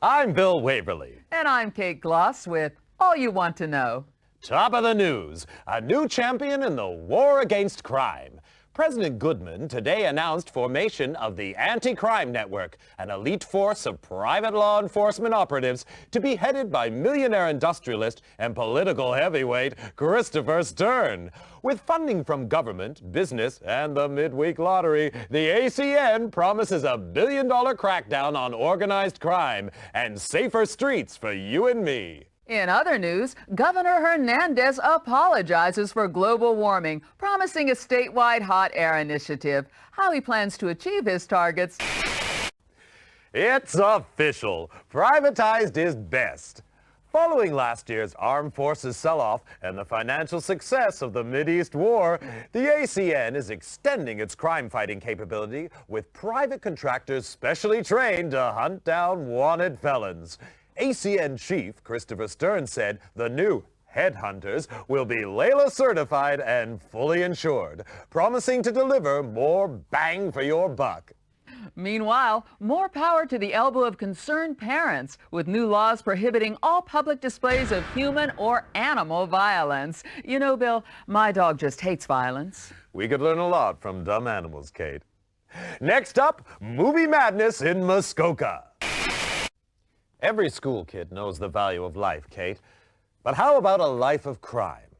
I'm Bill Waverly. And I'm Kate Gloss with All You Want to Know. Top of the news, a new champion in the war against crime. President Goodman today announced formation of the Anti-Crime Network, an elite force of private law enforcement operatives to be headed by millionaire industrialist and political heavyweight Christopher Stern. With funding from government, business, and the midweek lottery, the ACN promises $1 billion crackdown on organized crime and safer streets for you and me. In other news, Governor Hernandez apologizes for global warming, promising a statewide hot air initiative. How he plans to achieve his targets. It's official. Privatized is best. Following last year's armed forces sell-off and the financial success of the Mideast War, the ACN is extending its crime-fighting capability with private contractors specially trained to hunt down wanted felons. ACN Chief Christopher Stern said the new Headhunters will be Layla certified and fully insured, promising to deliver more bang for your buck. Meanwhile, more power to the elbow of concerned parents with new laws prohibiting all public displays of human or animal violence. You know, Bill, my dog just hates violence. We could learn a lot from dumb animals, Kate. Next up, movie madness in Muskoka. Every school kid knows the value of life, Kate. But how about a life of crime?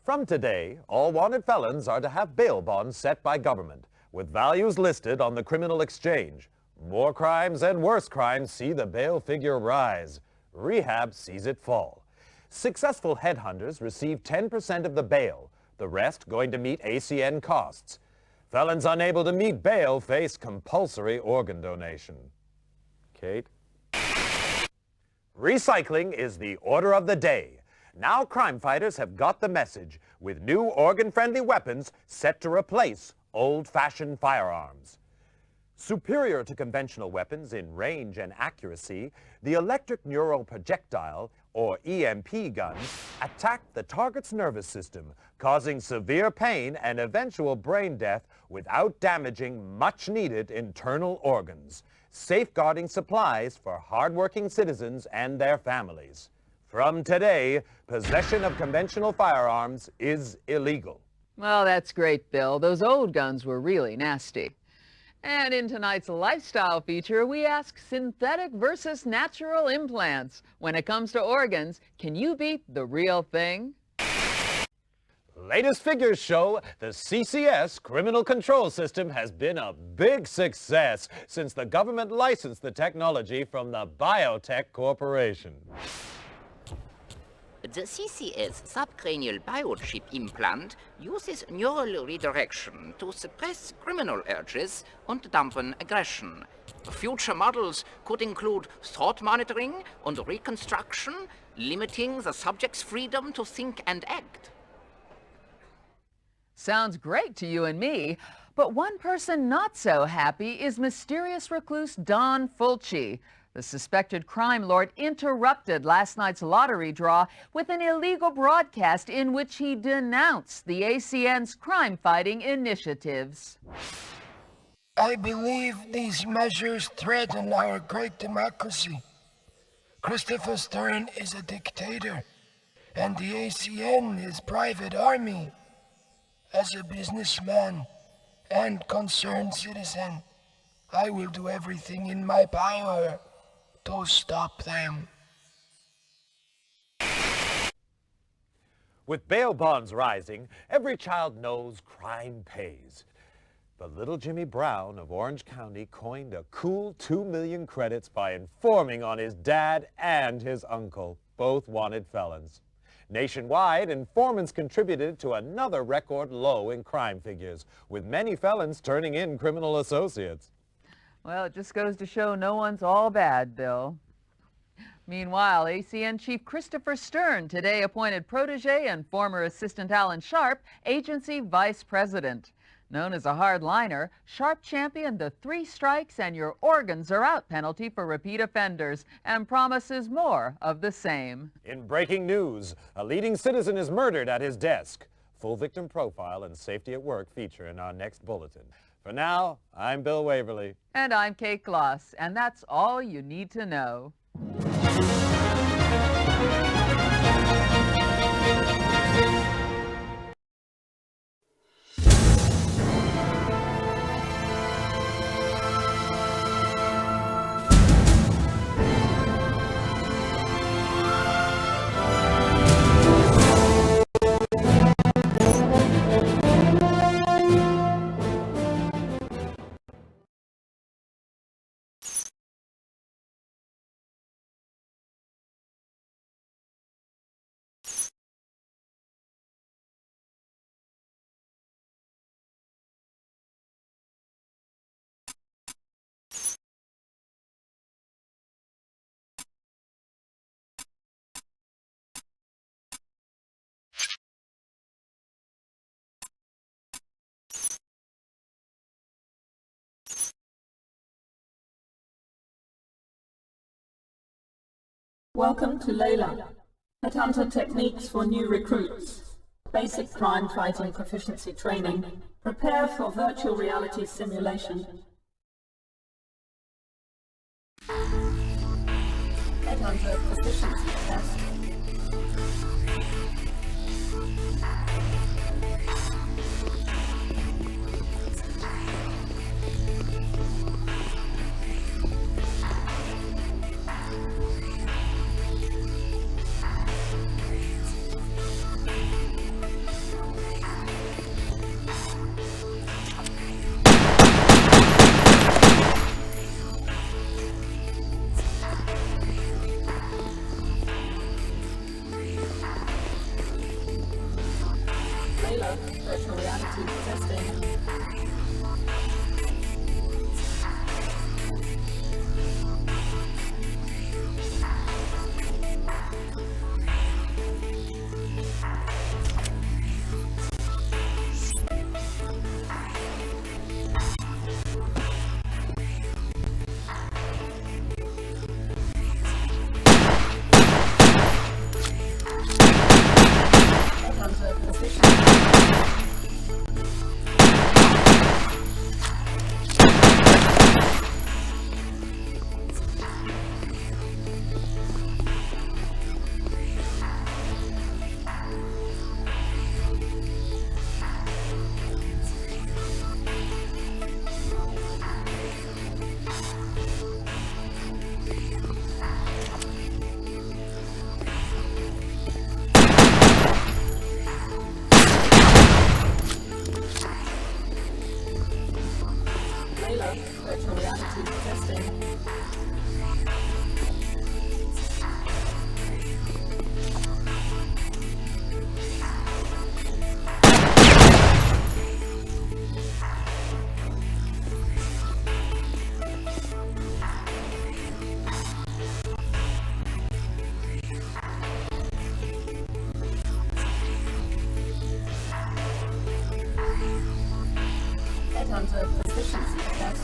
From today, all wanted felons are to have bail bonds set by government, with values listed on the criminal exchange. More crimes and worse crimes see the bail figure rise. Rehab sees it fall. Successful headhunters receive 10% of the bail, the rest going to meet ACN costs. Felons unable to meet bail face compulsory organ donation. Kate? Recycling is the order of the day. Now crime fighters have got the message, with new organ-friendly weapons set to replace old-fashioned firearms. Superior to conventional weapons in range and accuracy, the electric neural projectile, or EMP guns, attack the target's nervous system, causing severe pain and eventual brain death without damaging much-needed internal organs, safeguarding supplies for hardworking citizens and their families. From today, possession of conventional firearms is illegal. Well, that's great, Bill. Those old guns were really nasty. And in tonight's lifestyle feature, we ask synthetic versus natural implants. When it comes to organs, can you beat the real thing? Latest figures show the CCS criminal control system has been a big success since the government licensed the technology from the Biotech Corporation. The CCS subcranial biochip implant uses neural redirection to suppress criminal urges and dampen aggression. Future models could include thought monitoring and reconstruction, limiting the subject's freedom to think and act. Sounds great to you and me, but one person not so happy is mysterious recluse Don Fulci. The suspected crime lord interrupted last night's lottery draw with an illegal broadcast in which he denounced the ACN's crime-fighting initiatives. I believe these measures threaten our great democracy. Christopher Stern is a dictator, and the ACN his private army. As a businessman and concerned citizen, I will do everything in my power to stop them. With bail bonds rising, every child knows crime pays. But little Jimmy Brown of Orange County coined a cool 2 million credits by informing on his dad and his uncle, both wanted felons. Nationwide, informants contributed to another record low in crime figures, with many felons turning in criminal associates. Well, it just goes to show no one's all bad, Bill. Meanwhile, ACN Chief Christopher Stern today appointed protege and former assistant Alan Sharp agency vice president. Known as a hardliner, Sharp championed the 3 strikes and your organs are out penalty for repeat offenders and promises more of the same. In breaking news, a leading citizen is murdered at his desk. full victim profile and safety at work feature in our next bulletin. For now, I'm Bill Waverly. And I'm Kate Gloss, and that's all you need to know. Welcome to Layla, Headhunter Techniques for New Recruits. Basic crime fighting proficiency training. Prepare for virtual reality simulation. Headhunter proficiency test. Virtual reality testing. Virtual reality testing. Headhunter proficiency test.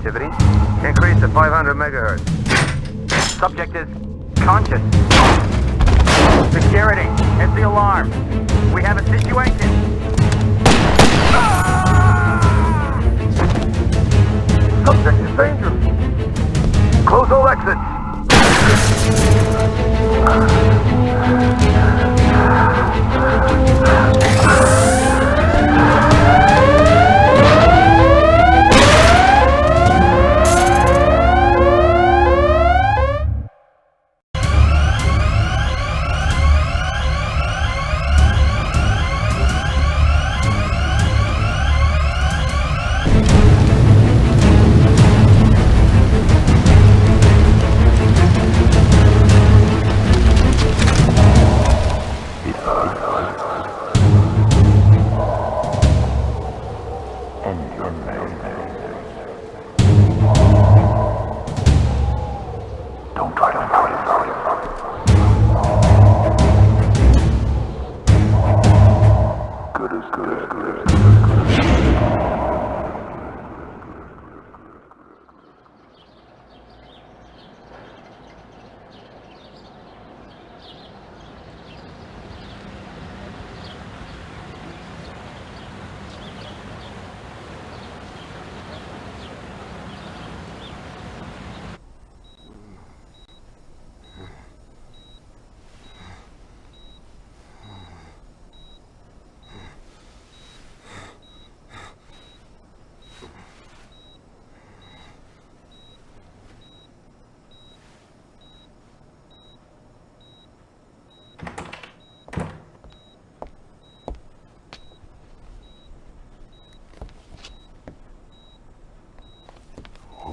activity. Increase to 500 megahertz. Subject is conscious. Security, hit the alarm. We have a situation. Subject is dangerous. Close all exits.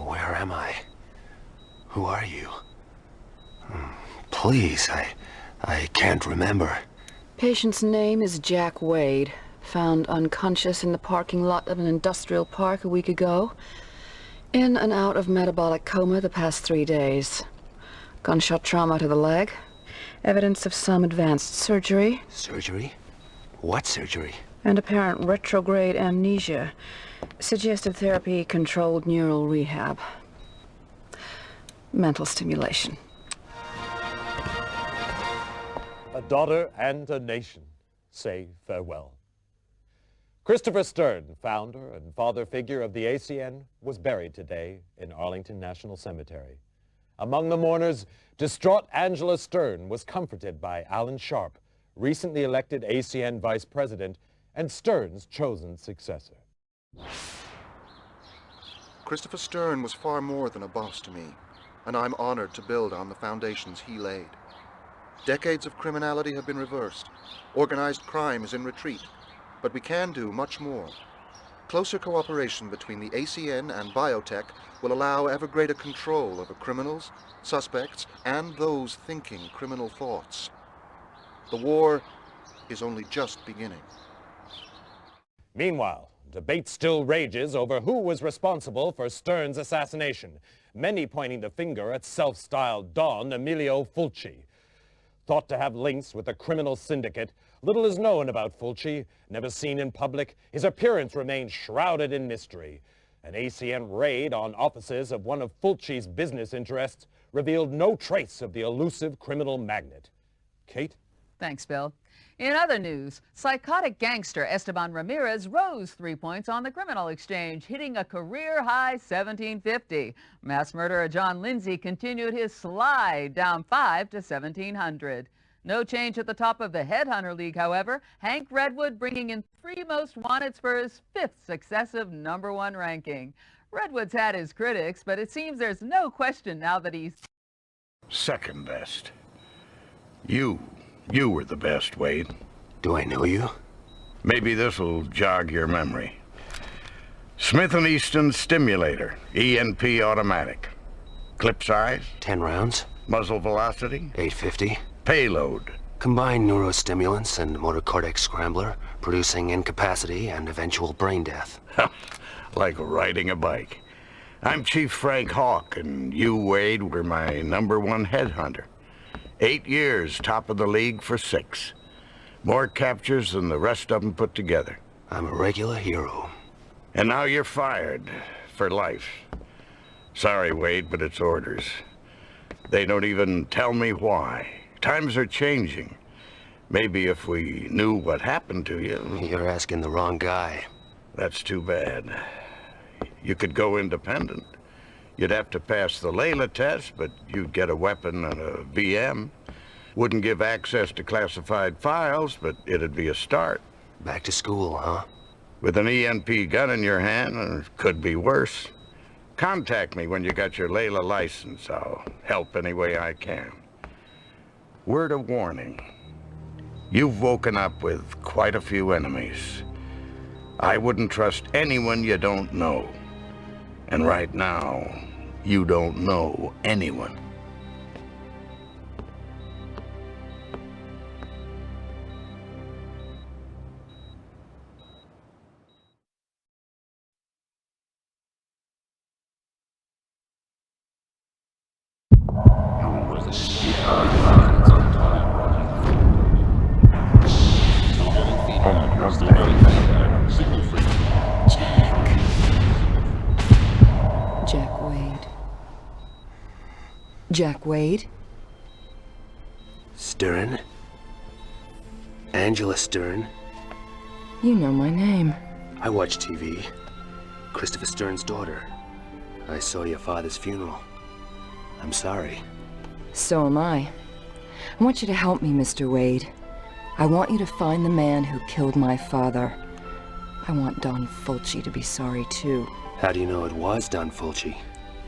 Where am I? Who are you? Please, I can't remember. Patient's name is Jack Wade. Found unconscious in the parking lot of an industrial park a week ago. In and out of metabolic coma the past 3 days. Gunshot trauma to the leg. Evidence of some advanced surgery. Surgery? What surgery? And apparent retrograde amnesia. Suggestive therapy, controlled neural rehab. Mental stimulation. A daughter and a nation say farewell. Christopher Stern, founder and father figure of the ACN, was buried today in Arlington National Cemetery. Among the mourners, distraught Angela Stern was comforted by Alan Sharp, recently elected ACN vice president and Stern's chosen successor. Christopher Stern was far more than a boss to me, and I'm honored to build on the foundations he laid. Decades of criminality have been reversed. Organized crime is in retreat, but we can do much more. Closer cooperation between the ACN and biotech will allow ever greater control over criminals, suspects, and those thinking criminal thoughts. The war is only just beginning. Meanwhile, debate still rages over who was responsible for Stern's assassination, many pointing the finger at self-styled Don Emilio Fulci. Thought to have links with a criminal syndicate, little is known about Fulci. Never seen in public, his appearance remains shrouded in mystery. An ACN raid on offices of one of Fulci's business interests revealed no trace of the elusive criminal magnate. Kate? Thanks, Bill. In other news, psychotic gangster Esteban Ramirez rose 3 points on the criminal exchange, hitting a career-high 1750. Mass murderer John Lindsay continued his slide, down 5 to 1700. No change at the top of the Headhunter League, however. Hank Redwood bringing in 3 most wanteds for his 5th successive #1 ranking. Redwood's had his critics, but it seems there's no question now that he's second best. You were the best, Wade. Do I know you? Maybe this'll jog your memory. Smith & Easton Stimulator, ENP automatic. Clip size? 10 rounds. Muzzle velocity? 850. Payload? Combined neurostimulants and motor cortex scrambler, producing incapacity and eventual brain death. Like riding a bike. I'm Chief Frank Hawk, and you, Wade, were my #1 headhunter. 8 years, top of the league for 6. More captures than the rest of them put together. I'm a regular hero. And now you're fired for life. Sorry, Wade, but it's orders. They don't even tell me why. Times are changing. Maybe if we knew what happened to you... You're asking the wrong guy. That's too bad. You could go independent. You'd have to pass the Layla test, but you'd get a weapon and a VM. Wouldn't give access to classified files, but it'd be a start. Back to school, huh? With an ENP gun in your hand, it could be worse. Contact me when you got your Layla license. I'll help any way I can. Word of warning. You've woken up with quite a few enemies. I wouldn't trust anyone you don't know. And right now, you don't know anyone. Jack Wade. Jack Wade? Stern? Angela Stern? You know my name. I watch TV. Christopher Stern's daughter. I saw your father's funeral. I'm sorry. So am I. I want you to help me, Mr. Wade. I want you to find the man who killed my father. I want Don Fulci to be sorry, too. How do you know it was Don Fulci?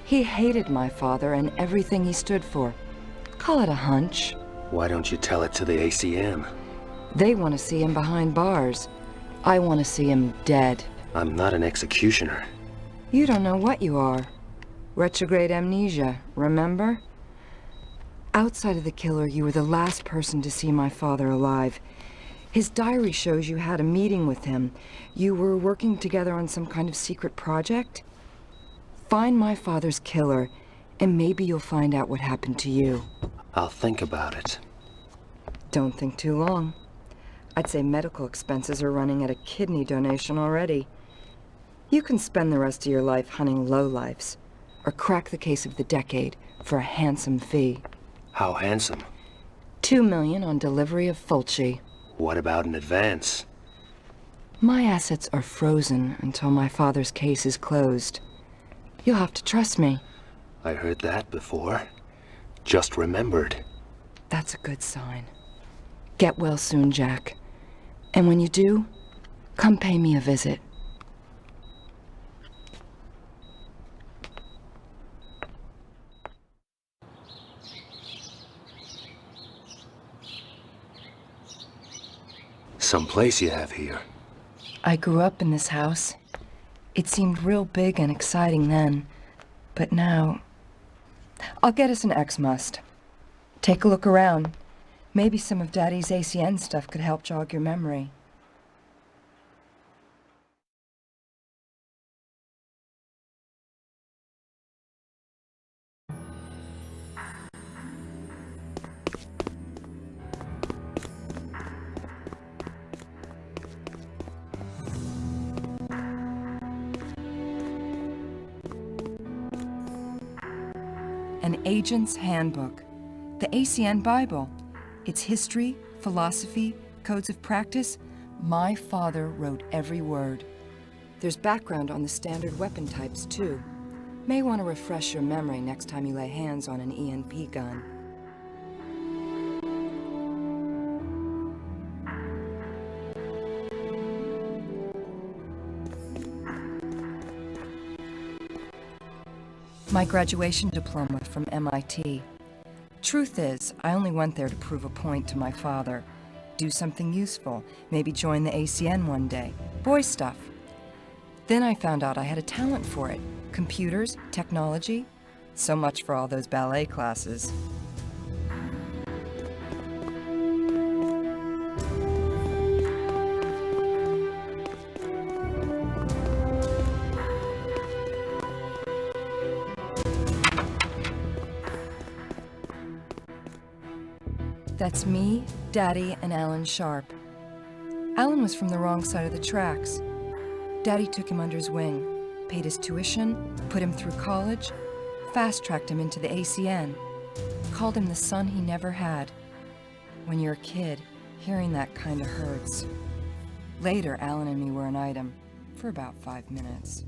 He hated my father and everything he stood for. Call it a hunch. Why don't you tell it to the ACM? They want to see him behind bars. I want to see him dead. I'm not an executioner. You don't know what you are. Retrograde amnesia, remember? Outside of the killer, you were the last person to see my father alive. His diary shows you had a meeting with him. You were working together on some kind of secret project. Find my father's killer, and maybe you'll find out what happened to you. I'll think about it. Don't think too long. I'd say medical expenses are running at a kidney donation already. You can spend the rest of your life hunting lowlifes, or crack the case of the decade for a handsome fee. How handsome? $2 million on delivery of Fulci. What about an advance? My assets are frozen until my father's case is closed. You'll have to trust me. I heard that before. Just remembered. That's a good sign. Get well soon, Jack. And when you do, come pay me a visit. Some place you have here. I grew up in this house. It seemed real big and exciting then, but now... I'll get us an X-Must. Take a look around. Maybe some of Daddy's ACN stuff could help jog your memory. An Agent's Handbook, the ACN Bible. Its history, philosophy, codes of practice. My father wrote every word. There's background on the standard weapon types, too. May want to refresh your memory next time you lay hands on an ENP gun. My graduation diploma from MIT. Truth is, I only went there to prove a point to my father. Do something useful, maybe join the ACN one day. Boy stuff. Then I found out I had a talent for it. Computers, technology. So much for all those ballet classes. That's me, Daddy, and Alan Sharp. Alan was from the wrong side of the tracks. Daddy took him under his wing, paid his tuition, put him through college. Fast-tracked him into the ACN. Called him the son he never had. When you're a kid, hearing that kinda hurts. Later, Alan and me were an item, for about 5 minutes.